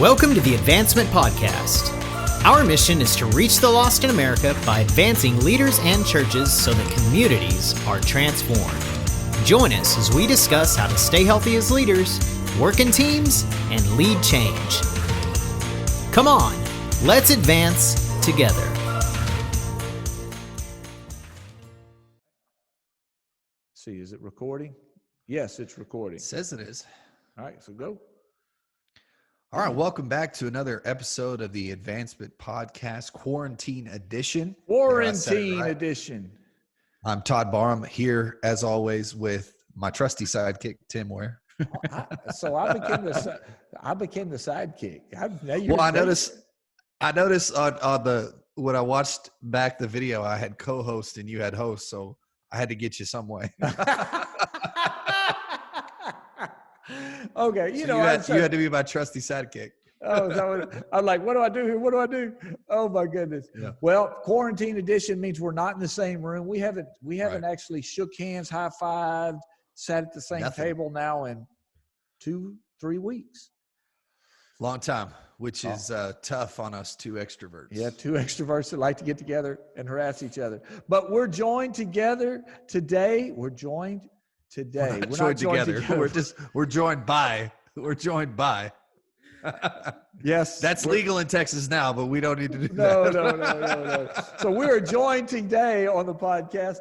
Welcome to the Advancement Podcast. Our mission is to reach the lost in America by advancing leaders and churches so that communities are transformed. Join us as we discuss how to stay healthy as leaders, work in teams, and lead change. Come on, let's advance together. See, is it recording? Yes, it's recording. It says it is. All right, so go. All right, welcome back to another episode of the Advancement Podcast, Quarantine Edition. Quarantine Edition. I'm Todd Barham here, as always, with my trusty sidekick, Tim Ware. I became the sidekick. I noticed on when I watched back the video, I had co-host and you had host, so I had to get you some way. Okay, you had to be my trusty sidekick. I'm like, what do I do here? What do I do? Oh my goodness. Yeah. Well, quarantine edition means we're not in the same room. We haven't actually shook hands, high-fived, sat at the same table now in 2-3 weeks. Long time, which is tough on us two extroverts. Yeah, two extroverts that like to get together and harass each other. But we're joined together today. We're joined today. We're not joined together. We're joined by. Yes. That's legal in Texas now, but we don't need to do that. No. So we are joined today on the podcast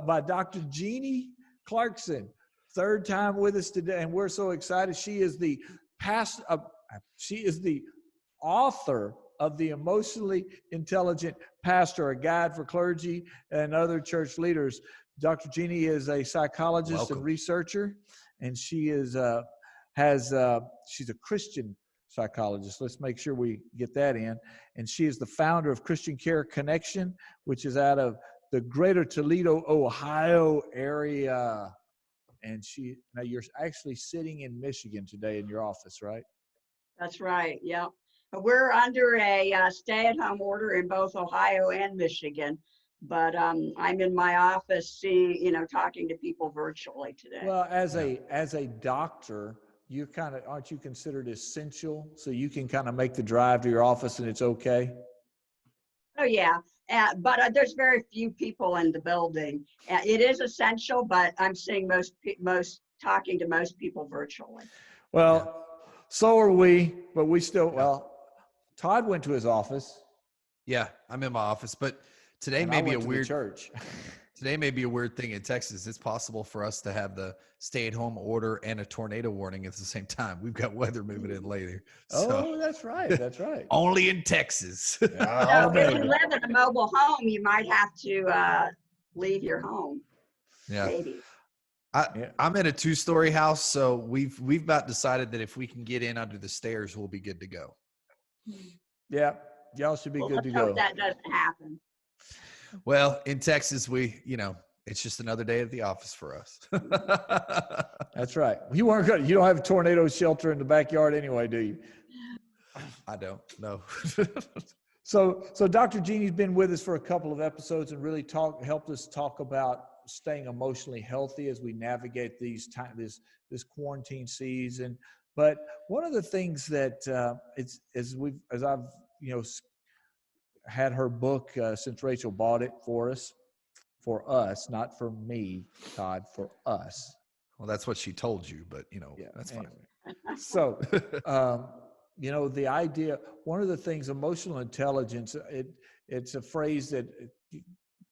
by Dr. Jeanie Clarkson. Third time with us today, and we're so excited. She is the author of The Emotionally Intelligent Pastor, a guide for clergy and other church leaders. Dr. Jeanie is a psychologist and researcher, and she is she's a Christian psychologist. Let's make sure we get that in. And she is the founder of Christian Care Connection, which is out of the greater Toledo, Ohio area. And now you're actually sitting in Michigan today in your office, right? That's right. Yeah. We're under a stay-at-home order in both Ohio and Michigan. But I'm in my office, talking to people virtually today. Well, as a doctor, aren't you considered essential? So you can kind of make the drive to your office and it's okay? Oh, yeah. But there's very few people in the building. It is essential, but I'm seeing talking to most people virtually. Well, so are we, but we still, Todd went to his office. Yeah, I'm in my office, but today may be a weird church. Today may be a weird thing in Texas. It's possible for us to have the stay-at-home order and a tornado warning at the same time. We've got weather moving in later. So. Oh, that's right. That's right. Only in Texas. So if you live in a mobile home, you might have to leave your home. Yeah. Maybe. I'm in a 2-story house, so we've about decided that if we can get in under the stairs, we'll be good to go. Yeah, y'all should be good to go. Hope that doesn't happen. Well, in Texas, it's just another day at the office for us. That's right. You don't have a tornado shelter in the backyard anyway, do you? I don't, no. So Dr. Jeanie's been with us for a couple of episodes and really helped us talk about staying emotionally healthy as we navigate this quarantine season. But one of the things that as I've had her book since Rachel bought it for us, not for me, Todd, for us. Well, that's what she told you, but that's fine. So, the idea, one of the things, emotional intelligence, it's a phrase that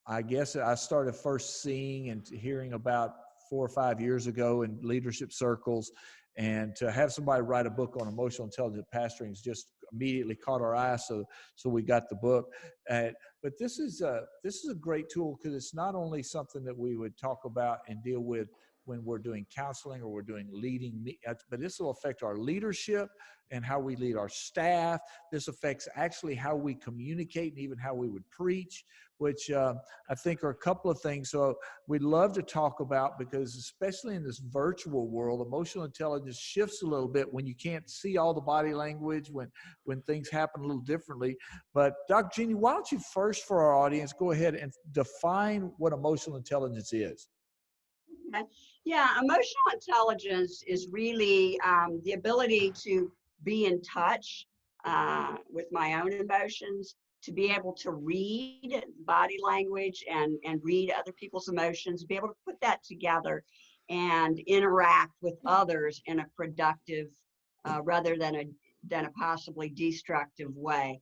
I guess I started first seeing and hearing about 4 or 5 years ago in leadership circles. And to have somebody write a book on emotional intelligent pastoring has just immediately caught our eye. So we got the book. But this is a great tool because it's not only something that we would talk about and deal with when we're doing counseling or we're doing leading, but this will affect our leadership and how we lead our staff. This affects actually how we communicate and even how we would preach, which I think are a couple of things. So we'd love to talk about, because especially in this virtual world, emotional intelligence shifts a little bit when you can't see all the body language, when things happen a little differently. But Dr. Jeanie, why don't you first, for our audience, go ahead and define what emotional intelligence is? Okay. Yeah, emotional intelligence is really the ability to be in touch with my own emotions, to be able to read body language and read other people's emotions, be able to put that together and interact with others in a productive rather than a possibly destructive way.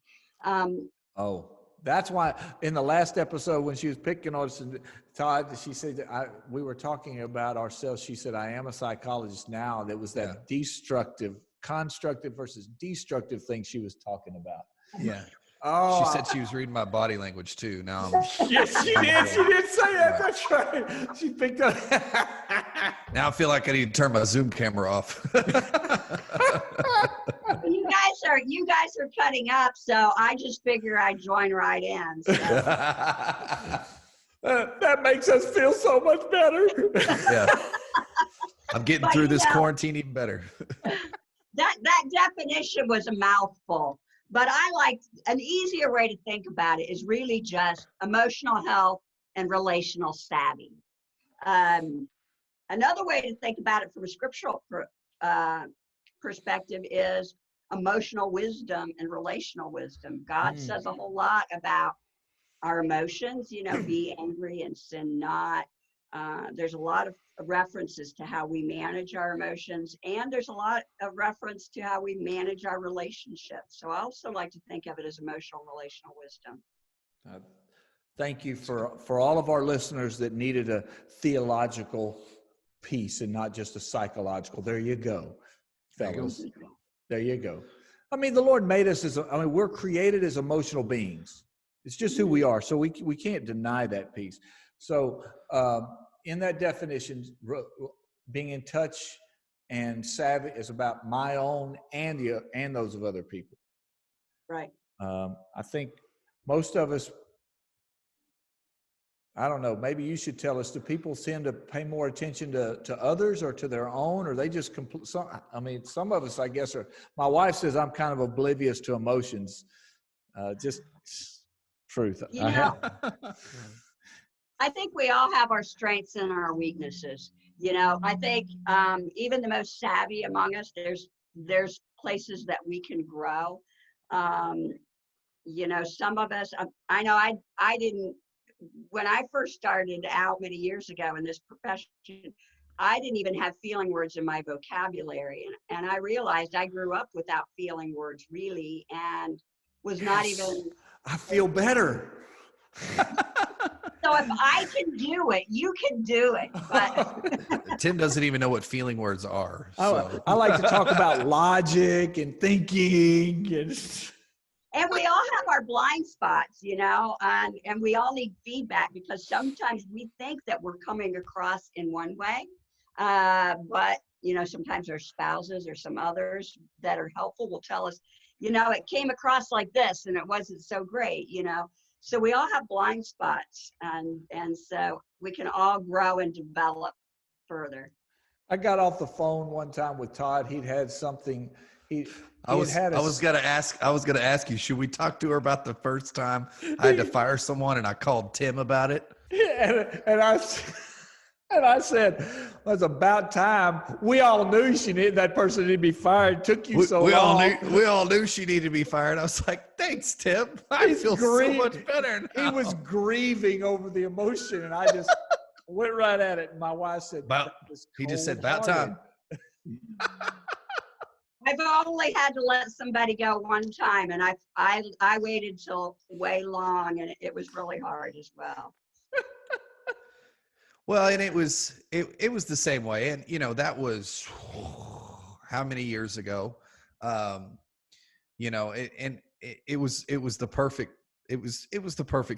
That's why in the last episode when she was picking on us, Todd, she said we were talking about ourselves. She said, I am a psychologist now. That was that destructive, constructive versus destructive thing she was talking about. Yeah. Oh, she said she was reading my body language too. Now yes, she did. She did say that. That's right. She picked up. Now I feel like I need to turn my Zoom camera off. You guys are cutting up, so I just figure I'd join right in. So. That makes us feel so much better. Yeah. I'm getting through this quarantine even better. That definition was a mouthful, but I like an easier way to think about it is really just emotional health and relational savvy. Another way to think about it from a scriptural perspective is emotional wisdom and relational wisdom. God says a whole lot about our emotions, be angry and sin not. There's a lot of references to how we manage our emotions, and there's a lot of reference to how we manage our relationships. So I also like to think of it as emotional relational wisdom. Thank you for all of our listeners that needed a theological piece and not just a psychological. There you go, fellas. There you go. I mean, the Lord made us we're created as emotional beings. It's just who we are. So we can't deny that piece. So in that definition, being in touch and savvy is about my own and those of other people. Right. I think most of us, I don't know, maybe you should tell us, do people tend to pay more attention to others or to their own, or they just some of us, I guess, my wife says I'm kind of oblivious to emotions. Just truth. I think we all have our strengths and our weaknesses. I think even the most savvy among us, there's places that we can grow. Some of us, I know I didn't, when I first started out many years ago in this profession, I didn't even have feeling words in my vocabulary. And I realized I grew up without feeling words really, and was not even. I feel better. So if I can do it, you can do it. But Tim doesn't even know what feeling words are. So. I like to talk about logic and thinking. And we all have our blind spots, and we all need feedback, because sometimes we think that we're coming across in one way. But, sometimes our spouses or some others that are helpful will tell us, it came across like this and it wasn't so great, So we all have blind spots, and so we can all grow and develop further. I got off the phone one time with Todd. He'd had something. I was gonna ask you, should we talk to her about the first time I had to fire someone and I called Tim about it? Yeah, and I said, well, it's about time. We all knew that person needed to be fired. It took you so long. We all knew she needed to be fired. I was like, thanks, Tim. I feel so much better now. He was grieving over the emotion, and I just went right at it. And my wife said, he just said, about time. I've only had to let somebody go one time, and I waited till way long, and it was really hard as well. Well, and it was the same way, and that was how many years ago, it was the perfect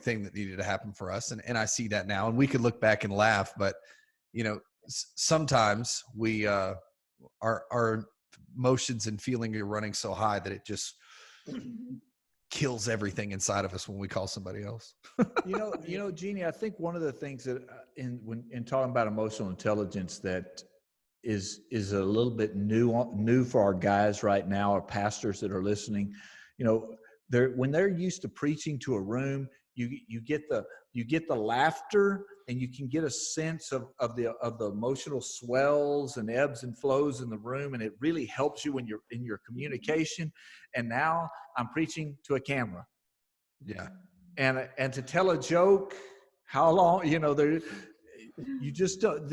thing that needed to happen for us, and I see that now, and we could look back and laugh, but sometimes we our emotions and feeling are running so high that it just kills everything inside of us when we call somebody else. Jeanie, I think one of the things that in talking about emotional intelligence that is a little bit new for our guys right now, our pastors that are listening, when they're used to preaching to a room, you get the laughter and you can get a sense of the emotional swells and ebbs and flows in the room, and it really helps you when you're in your communication. And now I'm preaching to a camera. Yeah. And to tell a joke, how long, there, you just don't,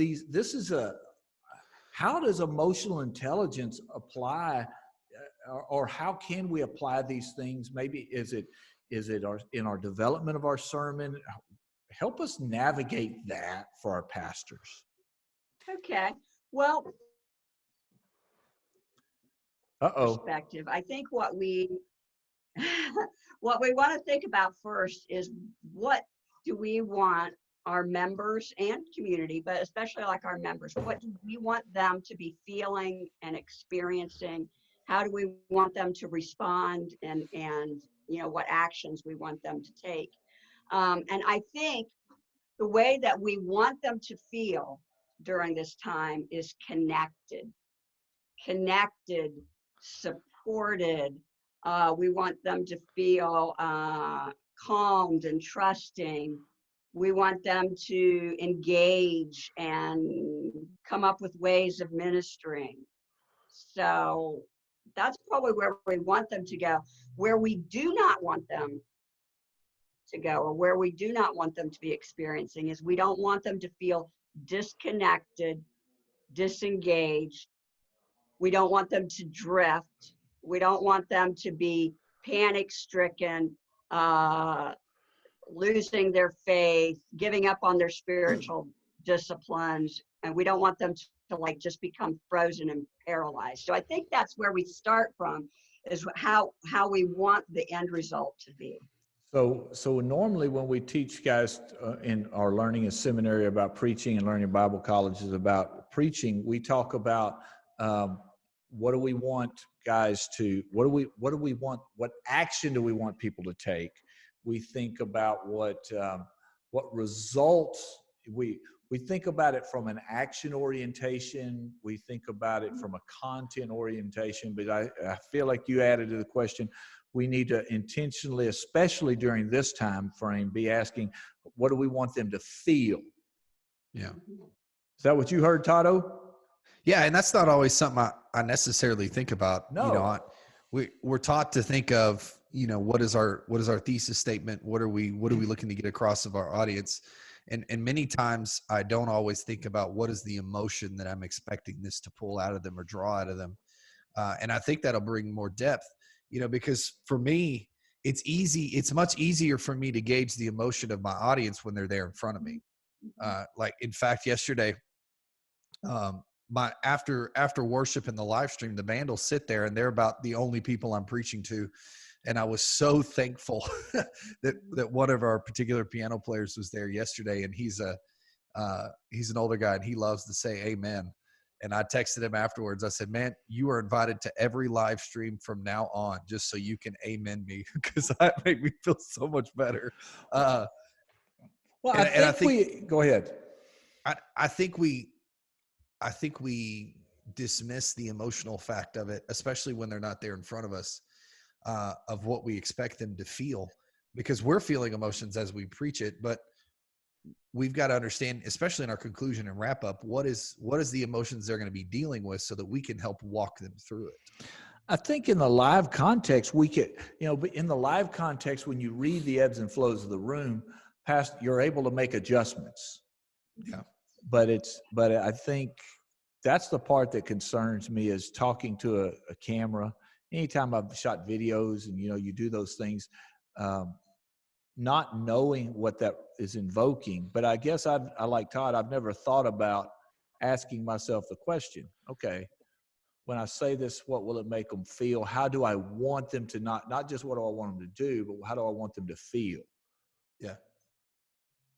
how does emotional intelligence apply, or how can we apply these things? Maybe is it in our development of our sermon? Help us navigate that for our pastors. Okay. Well, perspective. I think what we want to think about first is, what do we want our members and community, but especially like our members, what do we want them to be feeling and experiencing? How do we want them to respond, and what actions we want them to take? And I think the way that we want them to feel during this time is connected, supported. We want them to feel calmed and trusting. We want them to engage and come up with ways of ministering. So that's probably where we want them to go. Where we do not want them to go, or where we do not want them to be experiencing, is we don't want them to feel disconnected, disengaged. We don't want them to drift. We don't want them to be panic-stricken, losing their faith, giving up on their spiritual disciplines, and we don't want them to just become frozen and paralyzed. So I think that's where we start from, is how we want the end result to be. So normally when we teach guys in our learning in seminary about preaching, and learning Bible colleges about preaching, we talk about what do we want guys to, what do we want, what action do we want people to take? We think about what results, we think about it from an action orientation. We think about it from a content orientation, but I feel like you added to the question, we need to intentionally, especially during this time frame, be asking, what do we want them to feel? Yeah. Is that what you heard, Tato? Yeah, and that's not always something I necessarily think about. No. We're taught to think of, what is our thesis statement? What are we looking to get across of our audience? And many times I don't always think about what is the emotion that I'm expecting this to pull out of them or draw out of them. And I think that'll bring more depth, because for me, it's much easier for me to gauge the emotion of my audience when they're there in front of me. Like, in fact, yesterday, after worship in the live stream, the band will sit there and they're about the only people I'm preaching to. And I was so thankful that one of our particular piano players was there yesterday, and he's an older guy and he loves to say amen. And I texted him afterwards. I said, man, you are invited to every live stream from now on, just so you can amen me, because that made me feel so much better. Well, I think go ahead. I think we dismiss the emotional fact of it, especially when they're not there in front of us, of what we expect them to feel, because we're feeling emotions as we preach it. But we've got to understand, especially in our conclusion and wrap up, what is the emotions they're going to be dealing with, so that we can help walk them through it. I think in the live context, we could, but in the live context, when you read the ebbs and flows of the room, you're able to make adjustments. Yeah. But I think that's the part that concerns me, is talking to a camera. Anytime I've shot videos and, you do those things, not knowing what that is invoking. But I guess I like Todd, I've never thought about asking myself the question, okay, when I say this, what will it make them feel? How do I want them to not just what do I want them to do, but how do I want them to feel? Yeah.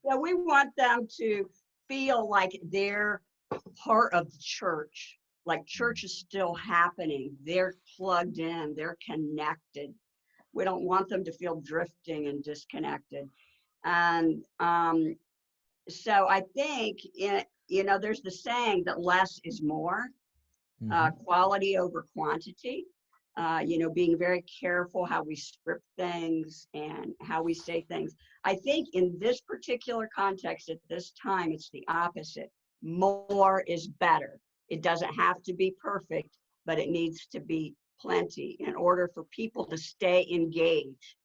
Yeah, we want them to feel like they're part of the church, like church is still happening. They're plugged in, they're connected. We don't want them to feel drifting and disconnected. And so I think, there's the saying that less is more, quality over quantity. being very careful how we script things and how we say things. I think in this particular context at this time, it's the opposite. More is better. It doesn't have to be perfect, but it needs to be plenty in order for people to stay engaged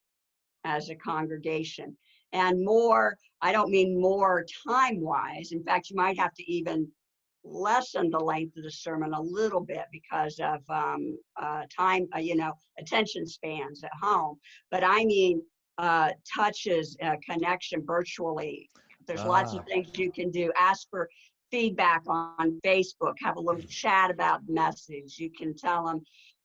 as a congregation. And more, I don't mean more time-wise. In fact, you might have to even lessen the length of the sermon a little bit because of time, attention spans at home. But I mean, touches, connection virtually. There's lots of things you can do. Ask for feedback on Facebook, have a little chat about the message. You can tell them,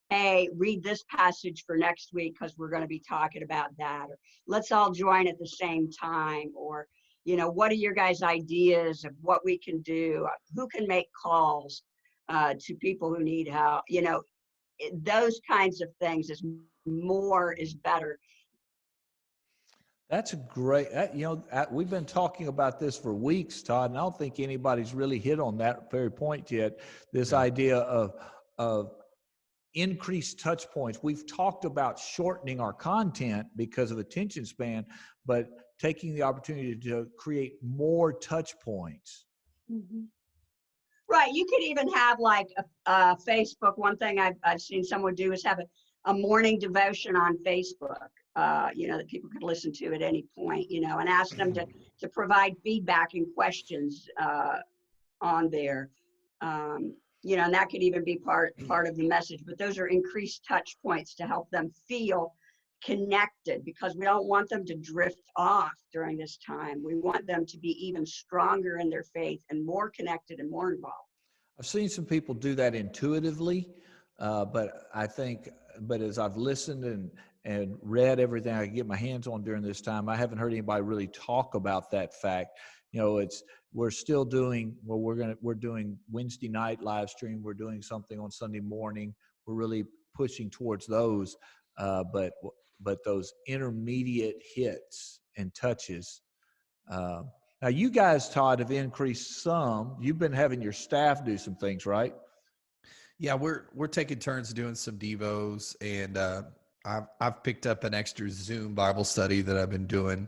hey, read this passage for next week because we're going to be talking about that. Or let's all join at the same time. Or, what are your guys' ideas of what we can do? Who can make calls to people who need help? Those kinds of things. Is more is better. That's a great, we've been talking about this for weeks, Todd, and I don't think anybody's really hit on that very point yet. This idea of increased touch points. We've talked about shortening our content because of attention span, but taking the opportunity to create more touch points. Mm-hmm. Right. You could even have like a Facebook. One thing I've seen someone do is have a morning devotion on Facebook, that people could listen to at any point, and ask them to provide feedback and questions on there. And that could even be part of the message, but those are increased touch points to help them feel connected, because we don't want them to drift off during this time. We want them to be even stronger in their faith and more connected and more involved. I've seen some people do that intuitively, but as I've listened and read everything I could get my hands on during this time, I haven't heard anybody really talk about that fact. We're still doing, we're doing Wednesday night live stream. We're doing something on Sunday morning. We're really pushing towards those, but those intermediate hits and touches. Now you guys, Todd, have increased some. You've been having your staff do some things, right? Yeah, we're taking turns doing some devos, and I've picked up an extra Zoom Bible study that I've been doing.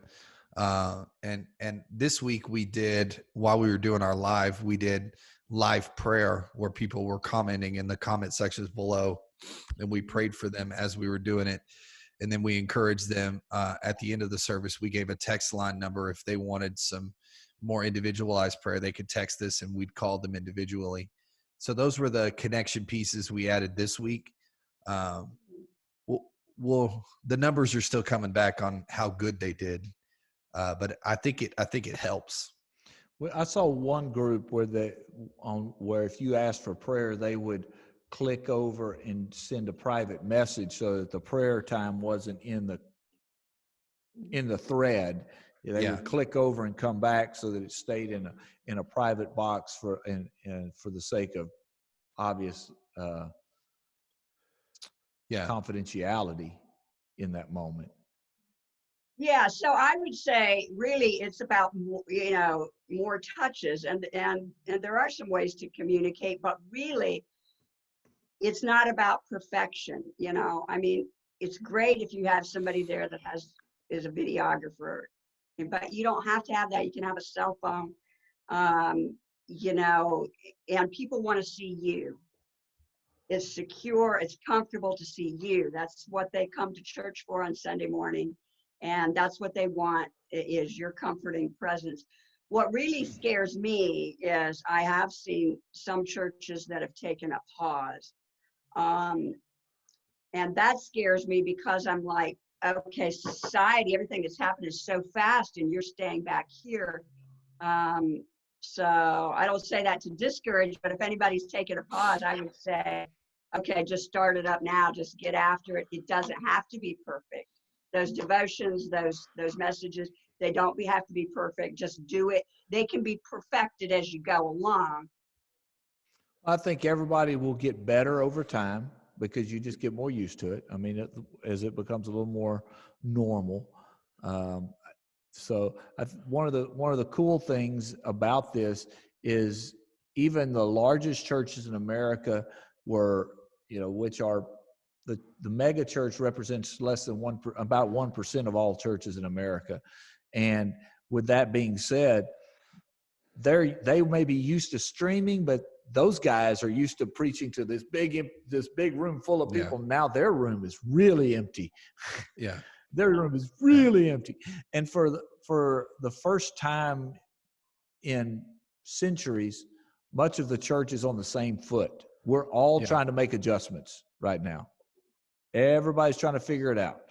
And this week we did, while we were doing our live, we did live prayer where people were commenting in the comment sections below, and we prayed for them as we were doing it. And then we encouraged them at the end of the service. We gave a text line number. If they wanted some more individualized prayer, they could text us and we'd call them individually. So those were the connection pieces we added this week. Well, the numbers are still coming back on how good they did. But I think it helps. Well, I saw one group where if you asked for prayer, they would click over and send a private message so that the prayer time wasn't in the thread. They would click over and come back so that it stayed in a private box for the sake of obvious confidentiality in that moment. Yeah, so I would say really it's about more touches, and there are some ways to communicate, but really it's not about perfection. I mean, it's great if you have somebody there that is a videographer, but you don't have to have that. You can have a cell phone, and people want to see you. It's secure, it's comfortable to see you. That's what they come to church for on Sunday morning. And that's what they want, is your comforting presence. What really scares me is I have seen some churches that have taken a pause. And that scares me because I'm like, okay, society, everything that's happened is so fast and you're staying back here. So I don't say that to discourage, but if anybody's taken a pause, I would say, okay, just start it up now, just get after it. It doesn't have to be perfect. Those devotions, those messages, they don't have to be perfect. Just do it. They can be perfected as you go along. I think everybody will get better over time because you just get more used to it. I mean, as it becomes a little more normal. So one of the cool things about this is even the largest churches in America which are the mega church represents less than about 1% of all churches in America. And with that being said, they may be used to streaming, but those guys are used to preaching to this big room full of people. Now their room is really empty. Yeah. Their room is really empty. And for the first time in centuries, much of the church is on the same foot. We're all trying to make adjustments right now. Everybody's trying to figure it out.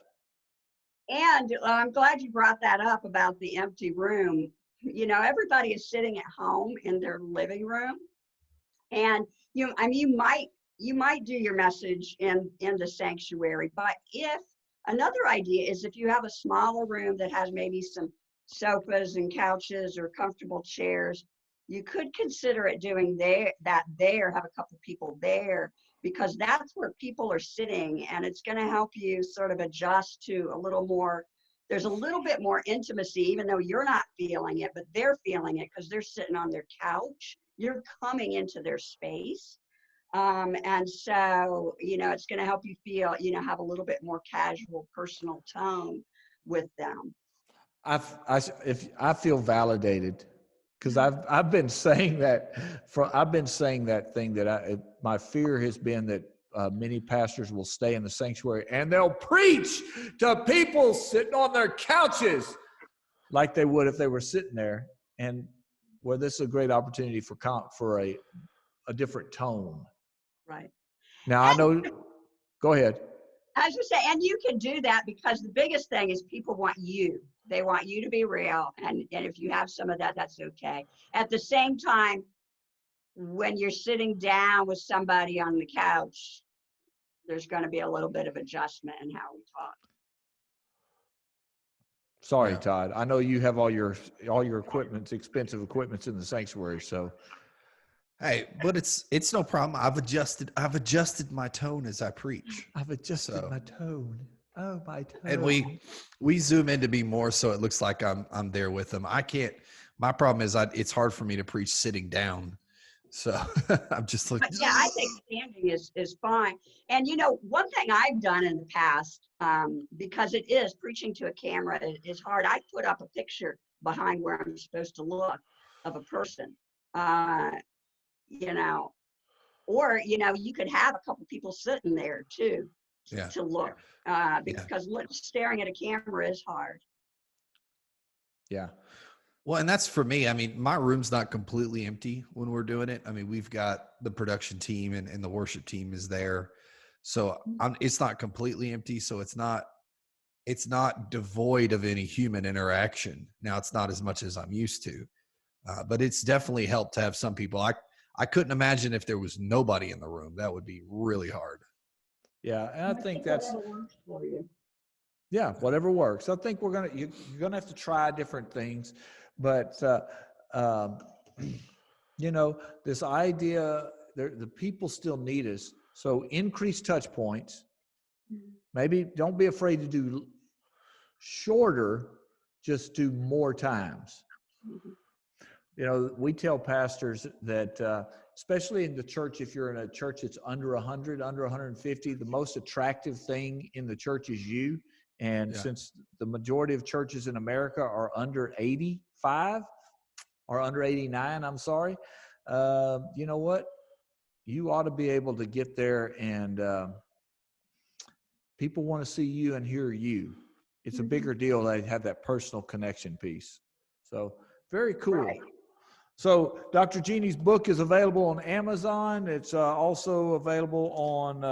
And I'm glad you brought that up about the empty room. You know, everybody is sitting at home in their living room, and you might do your message in the sanctuary. But if another idea is if you have a smaller room that has maybe some sofas and couches or comfortable chairs, you could consider it doing have a couple people there, because that's where people are sitting, and it's going to help you sort of adjust to a little more. There's a little bit more intimacy, even though you're not feeling it, but they're feeling it because they're sitting on their couch. You're coming into their space. And so, you know, it's going to help you feel, you know, have a little bit more casual, personal tone with them. I feel validated, because I've been saying that thing that my fear has been that many pastors will stay in the sanctuary and they'll preach to people sitting on their couches like they would if they were sitting there. And well, this is a great opportunity for a different tone. Right. Now, I know, go ahead. I was just saying, and you can do that because the biggest thing is people want you. They want you to be real. And if you have some of that, that's okay. At the same time, when you're sitting down with somebody on the couch, there's going to be a little bit of adjustment in how we talk. Sorry, Todd. I know you have all your equipment, expensive equipment's in the sanctuary, so. Hey, but it's no problem. I've adjusted my tone as I preach. I've adjusted my tone. Oh, my tone. And we zoom in to be more so it looks like I'm there with them. I can't. My problem is it's hard for me to preach sitting down. So I'm just looking. But yeah, I think standing is fine. And you know, one thing I've done in the past, because it is preaching to a camera is hard. I put up a picture behind where I'm supposed to look of a person. You know, or, you know, you could have a couple people sitting there too, to look, because staring at a camera is hard. Yeah. Well, and that's for me. I mean, my room's not completely empty when we're doing it. I mean, we've got the production team and the worship team is there. So it's not completely empty. So it's not devoid of any human interaction. Now, it's not as much as I'm used to, but it's definitely helped to have some people. I couldn't imagine if there was nobody in the room. That would be really hard. Yeah, and I think that's works for you. Yeah, whatever works. I think you're gonna have to try different things, but you know, this idea the people still need us. So increase touch points. Maybe don't be afraid to do shorter. Just do more times. You know, we tell pastors that, especially in the church, if you're in a church that's under 100, under 150, the most attractive thing in the church is you. And since the majority of churches in America are under 85 or under 89, I'm sorry, you know what? You ought to be able to get there, and people want to see you and hear you. It's a bigger deal to have that personal connection piece. So very cool. Right. So Dr. Jeannie's book is available on Amazon. It's also available on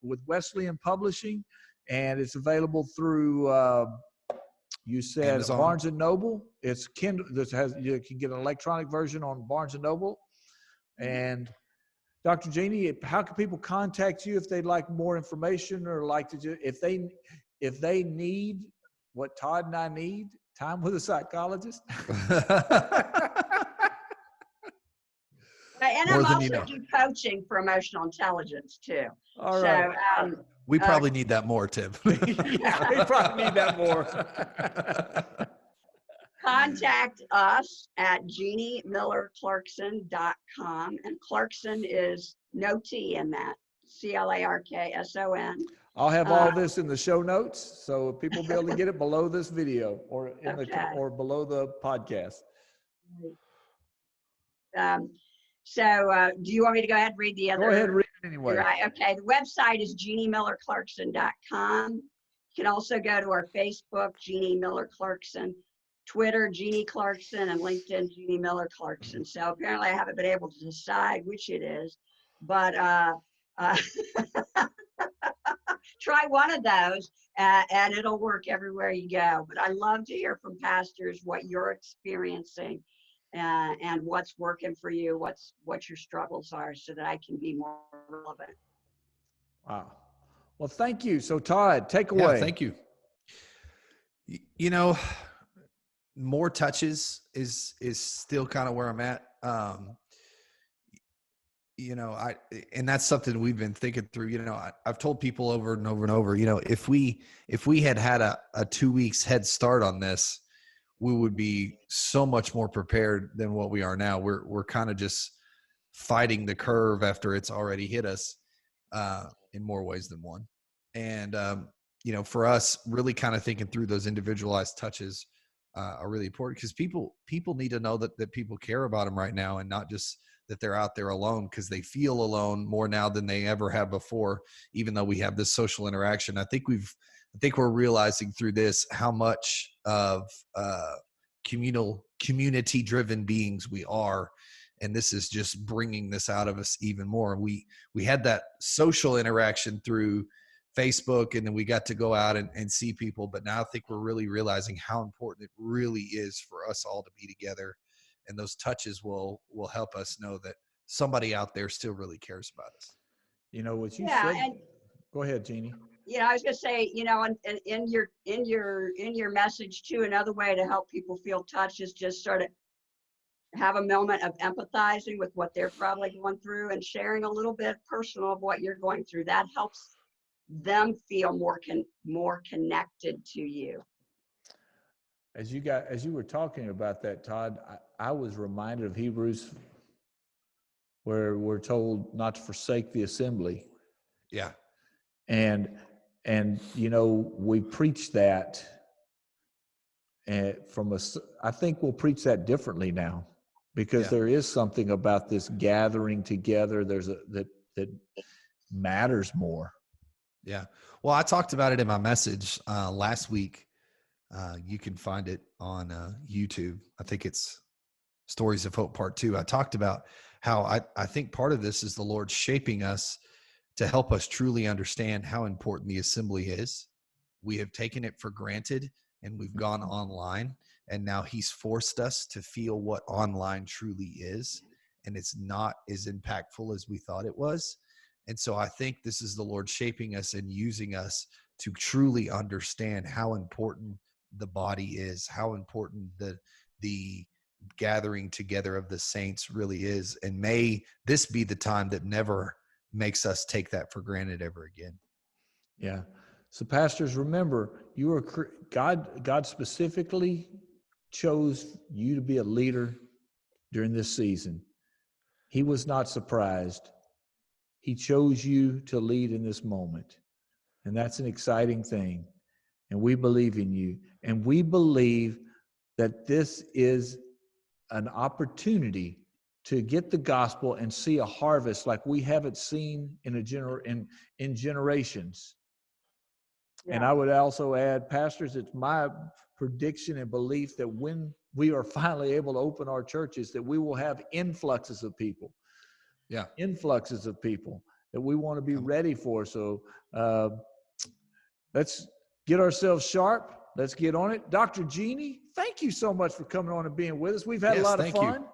with Wesleyan Publishing, and it's available through you said Amazon. Barnes and Noble. It's Kindle. You can get an electronic version on Barnes and Noble. And Dr. Jeannie, how can people contact you if they'd like more information or like to do if they need what Todd and I need? Time with a psychologist. And I'm also do coaching for emotional intelligence too. All right. So we probably need that more, Tim. Yeah, we probably need that more. Contact us at JeannieMillerClarkson.com, and Clarkson is no T in that. Clarkson. I'll have all this in the show notes, so people will be able to get it below this video or in or below the podcast. Do you want me to go ahead and read the other? Go ahead, read it anyway. Right. Okay. The website is JeannieMillerClarkson.com. You can also go to our Facebook, Jeanie Miller Clarkson, Twitter, Jeanie Clarkson, and LinkedIn, Jeanie Miller Clarkson. So apparently I haven't been able to decide which it is, but try one of those and it'll work everywhere you go. But I love to hear from pastors what you're experiencing and what's working for you, what your struggles are, so that I can be more relevant. Wow. Well, thank you. So Todd, take away. Yeah, thank you. You know, more touches is still kind of where I'm at. You know, and that's something we've been thinking through. You know, I've told people over and over and over, you know, if we had a 2 weeks head start on this, we would be so much more prepared than what we are now. We're kind of just fighting the curve after it's already hit us in more ways than one. And, you know, for us, really kind of thinking through those individualized touches are really important, because people need to know that people care about them right now, and not just that they're out there alone, because they feel alone more now than they ever have before, even though we have this social interaction. I think we're realizing through this how much of community driven beings we are. And this is just bringing this out of us even more. We had that social interaction through Facebook, and then we got to go out and see people. But now I think we're really realizing how important it really is for us all to be together. And those touches will help us know that somebody out there still really cares about us. You know what you said. Go ahead, Jeannie. You know, I was going to say, you know, in your message too, another way to help people feel touched is just sort of have a moment of empathizing with what they're probably going through and sharing a little bit personal of what you're going through. That helps them feel more connected to you. As you were talking about that, Todd, I was reminded of Hebrews, where we're told not to forsake the assembly. Yeah. And you know, we preach that, and I think we'll preach that differently now, because there is something about this gathering together. That matters more. Yeah. Well, I talked about it in my message last week. You can find it on YouTube. I think it's Stories of Hope Part 2. I talked about how I think part of this is the Lord shaping us to help us truly understand how important the assembly is. We have taken it for granted, and we've gone online, and now He's forced us to feel what online truly is, and it's not as impactful as we thought it was. And so I think this is the Lord shaping us and using us to truly understand how important the body is, how important the gathering together of the saints really is. And may this be the time that never makes us take that for granted ever again. Yeah. So pastors, remember, you are God specifically chose you to be a leader during this season. He was not surprised. He chose you to lead in this moment. And that's an exciting thing. And we believe in you. And we believe that this is an opportunity to get the gospel and see a harvest like we haven't seen in generations. Yeah. And I would also add, pastors, it's my prediction and belief that when we are finally able to open our churches, that we will have influxes of people. Yeah. Influxes of people that we want to be ready for. So let's get ourselves sharp. Let's get on it. Dr. Jeannie, thank you so much for coming on and being with us. We've had a lot of fun. You.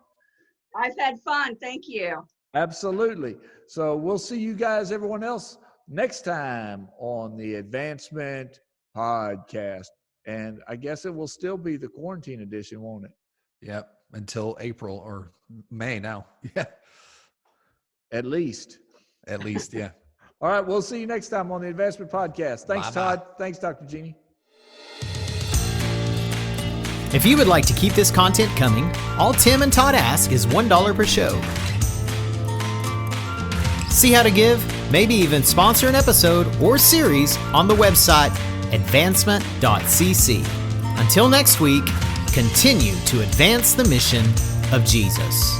I've had fun. Thank you. Absolutely. So we'll see you guys, everyone else, next time on the Advancement Podcast. And I guess it will still be the quarantine edition, won't it? Yep. Until April or May now. Yeah. At least. Yeah. All right. We'll see you next time on the Advancement Podcast. Thanks, Bye-bye. Todd. Thanks, Dr. Jeannie. If you would like to keep this content coming, all Tim and Todd ask is $1 per show. See how to give? Maybe even sponsor an episode or series on the website advancement.cc. Until next week, continue to advance the mission of Jesus.